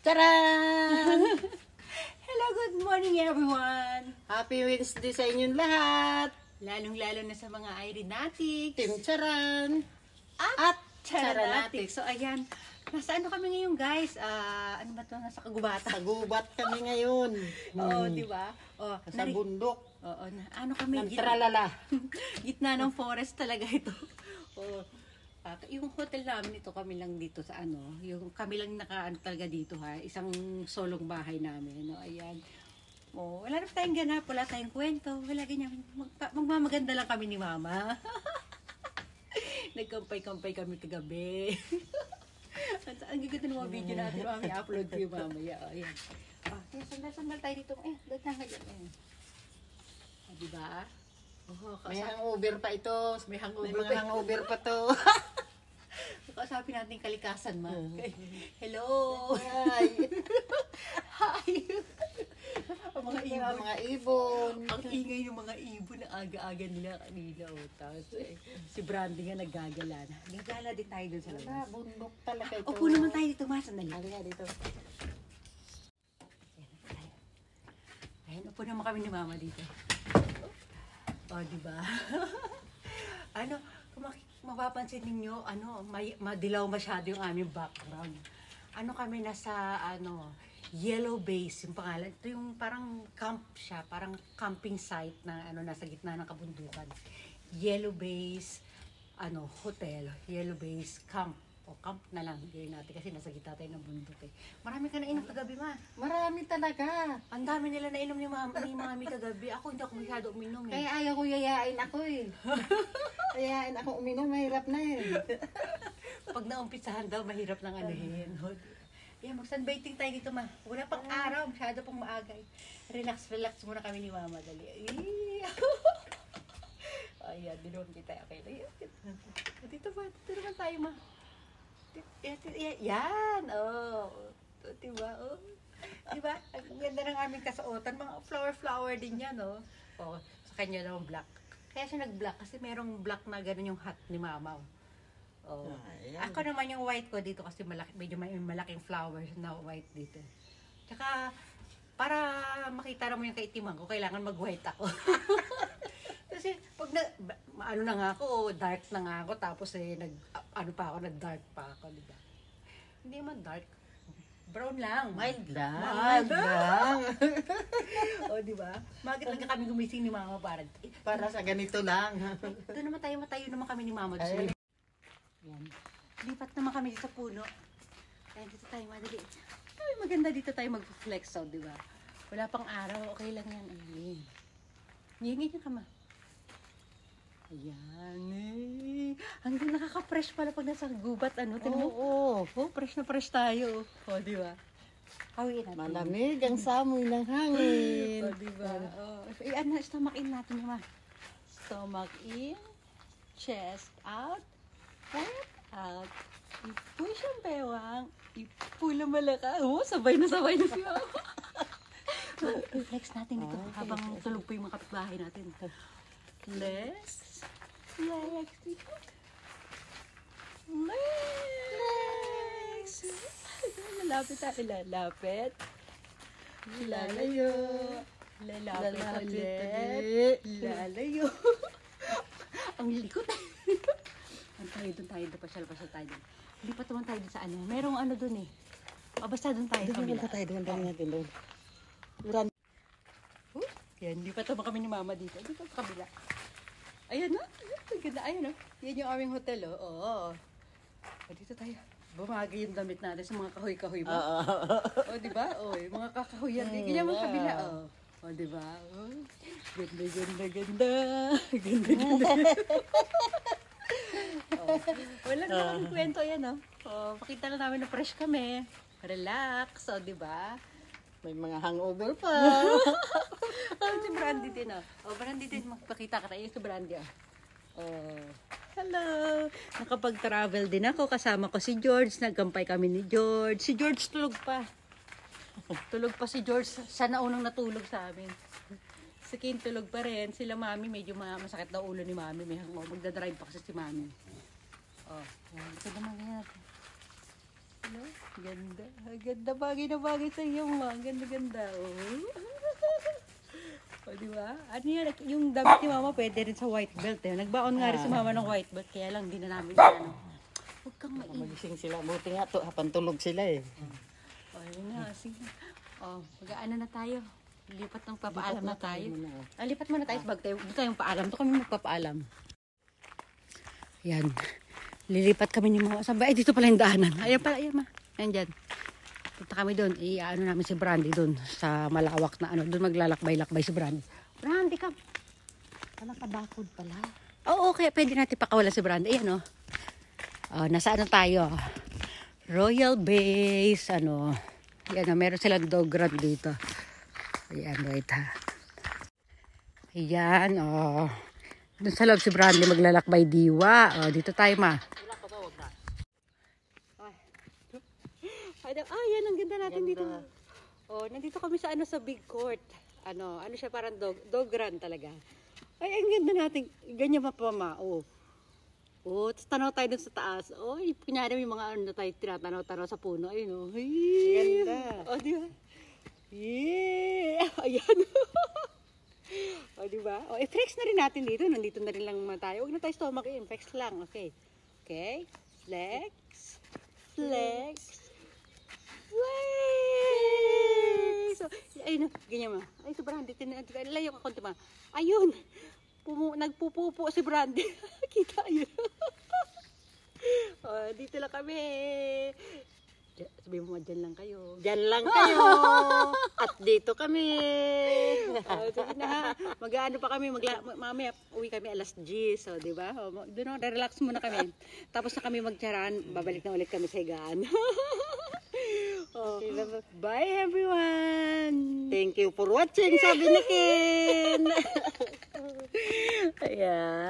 Charan! Hello, good morning everyone! Happy Wednesday sa inyong lahat! Lalong-lalo na sa mga Irinatic Team Charan! at Charanatic. Charanatic. So ayan, nasa ano kami ngayon guys? Ano ba ito? Nasa kagubatan. Sa gubat kami ngayon. Oo, di ba? Oh, Sa bundok. Oo, ano kami? Ng tralala. Gitna ng forest talaga ito. Oh, yung hotel namin ito, kami lang dito sa ano, yung kami lang nakaano talaga dito ha, isang solong bahay namin, no, ayan. Oh, wala na tayong ganap, wala tayong kwento, wala ganyan, magmamaganda lang kami ni mama. Nagkampay-kampay kami kagabi. Ang gaganda ng mga video natin, mami, upload ko yung mamaya, ayan. Sandal tayo dito, doon na ngayon, ayan. Diba? Oh, May hangover pa ito. May hangover May mga pa. hangover pa to. Kausapin natin kalikasan, ma. Hello! Hi! Hi! Ang mga ibon. Mga ibon. Ang ingay ng mga ibon na aga-aga nila kanina. Tapos, si Brandy nga naggagala na. Gagala din tayo dun sa labas. Bundok talaga ito. Upo naman tayo dito, ma. Sandali. Halika dito. Ayan, upo naman kami ni mama dito. Oh, diba? Ano, kung mapapansin ninyo, madilaw masyado yung aming background. Ano kami nasa, Yellow Base, yung pangalan. Ito yung parang camp siya, parang camping site na, nasa gitna ng kabundukan. Yellow Base, hotel, Yellow Base Camp. O, camp na lang, gawin natin kasi nasa gitna tayo ng bundok eh. Marami ka nainom kagabi, ma. Marami talaga. Ang dami nila nainom ni mami kagabi. Ako hindi ako masyado uminom eh. Kaya ayaw ko yayain ako eh. Yayain ako uminom, mahirap na eh. Pag naumpisahan daw, mahirap lang anuhin. Yeah, mag-sunbathing tayo dito, ma. Wala pang araw, masyado pang maagay. Relax muna kami ni mama. Dali. Ayan, dinuwan kita. Okay, dito naman tayo, ma. Yan, diba, diba, ang ganda ng aming kasuotan, mga flower din yan, sa kanya naman black, kaya siya nag-black, kasi merong black na gano'n yung hat ni mama, ako naman yung white ko dito, kasi medyo may malaking flowers na white dito, tsaka, para makita naman yung kaitiman ko, kailangan mag-white ako. Kasi pag na nga ako, dark na nga ako, tapos nag-dark pa ako, diba? Hindi man dark. Brown lang. Mild lang. Mild lang. O, diba? Bakit lang kami gumising ni mama Para sa ganito lang. Doon naman matayo naman kami ni mama. Yan. Lipat naman kami sa puno. Kaya dito tayo madali. Ay, maganda dito tayo mag-flex, diba? Wala pang araw, okay lang yan. Ayun. Ngingin yung kama. Ayan eh. Hanggang nakaka-fresh pala pag nasa gubat, Tinan mo? Oo. Fresh na fresh tayo. O, diba? Hawiin natin. Malamig ang samoy ng hangin. O, diba? Stomach in natin naman. Stomach in. Chest out. Head out. I-push ang bewang. I-pull ang malaka. Sabay na si mama. I-flex natin dito habang tulog po yung mga kapitbahay natin. Flex. Flex. Lalapit tayo. Lalapit. Lalayo. Lalapit ulit. Lalayo. Ang likot. Doon tayo. Pasyal tayo. Lipat naman tayo sa merong doon eh. Basta doon tayo. Doon natin doon. Yan, lipat naman kami ni mama dito. Dito sa kabila. Ayan na. Ganda. Ayan o. Yan yung aming hotel o. Oo. Dito tayo. Bumagay yung damit natin sa mga kahoy-kahoy mo. O, diba? O, yung mga kakahoyan. Ganyan mo kabila. O, diba? O. Ganda. Wala namang kwento yan o. Pakita lang namin na fresh kami. Relax. O, diba? May mga hangover pa. Si Brandy din, Brandy din, magpakita ka tayo sa Brandy, Hello! Nakapag-travel din ako, kasama ko si George, nagkampay kami ni George. Si George tulog pa. Tulog pa si George, siya na unang natulog sa amin. Si Kim tulog pa rin, sila mami, medyo masakit daw ulo ni mami, may magdadrive pa kasi si mami. Ito naman yan. Ano? Ganda. Ganda, bagay na bagay sa iyo, ma. Ganda-ganda, oh. O, diba? Ano yan? Yung damit ni mama pwede rin sa white belt, eh. Nagbaon nga rin si mama ng white belt, kaya lang di na namin ano. Huwag kang Magising sila. Buti nga to, hapan tulog sila eh. O, yun na. Sige. O, mag-ano na tayo. Lipat ng papaalam na tayo. Lipat muna tayo sa bag tayo. Dito tayong paalam. Ito kami magpapaalam. Yan. Lilipat kami ni mga sabay. Ay, dito pala yung daanan. Ayan pala, ayan ma. Ayan dyan. Punta kami doon. Ano namin si Brandy doon. Sa malawak na ano. Doon maglalakbay-lakbay si Brandy. Brandy, come. Parang kabakod pala. Oo, okay. Pwede natin pakawalan si Brandy. Ayan, nasa ano tayo? Royal Base. Ano. Ayan, meron silang dog run dito. Ayan, wait ha. Ayan, doon sa loob si Brandy maglalakbay diwa. Dito tayo, ma. Yan, ang ganda natin dito. Nandito kami sa sa big court. Ano siya, parang dog run talaga. Ay, ang ganda natin. Ganyan pa pa, ma. Tapos tanaw tayo dun sa taas. Kunyari may mga tayo tinatanaw-tanaw sa puno. Ayun, Ganda. Di ba? Yeah! Ayan. Diba? I-flex na rin natin dito. Nandito na rin lang tayo. Huwag na tayo stomach in. Flex lang. Okay. Okay. Flex. Flex. Flex. Ayun. Ganyan ma. Ay, si Brandy. Layo ka konti ma. Ayun. Nagpupupo si Brandy. Kita yun. Dito lang kami. Sabihin mo, dyan lang kayo. Diyan lang kayo. At dito kami. Sige na ha. Mag-ano pa kami. Mamaya uwi kami alas 10. So, di ba? Doon relax muna kami. Tapos na kami magtsaran. Babalik na ulit kami sa higaan. Bye everyone. Thank you for watching, sabi ni Ken. Ayan.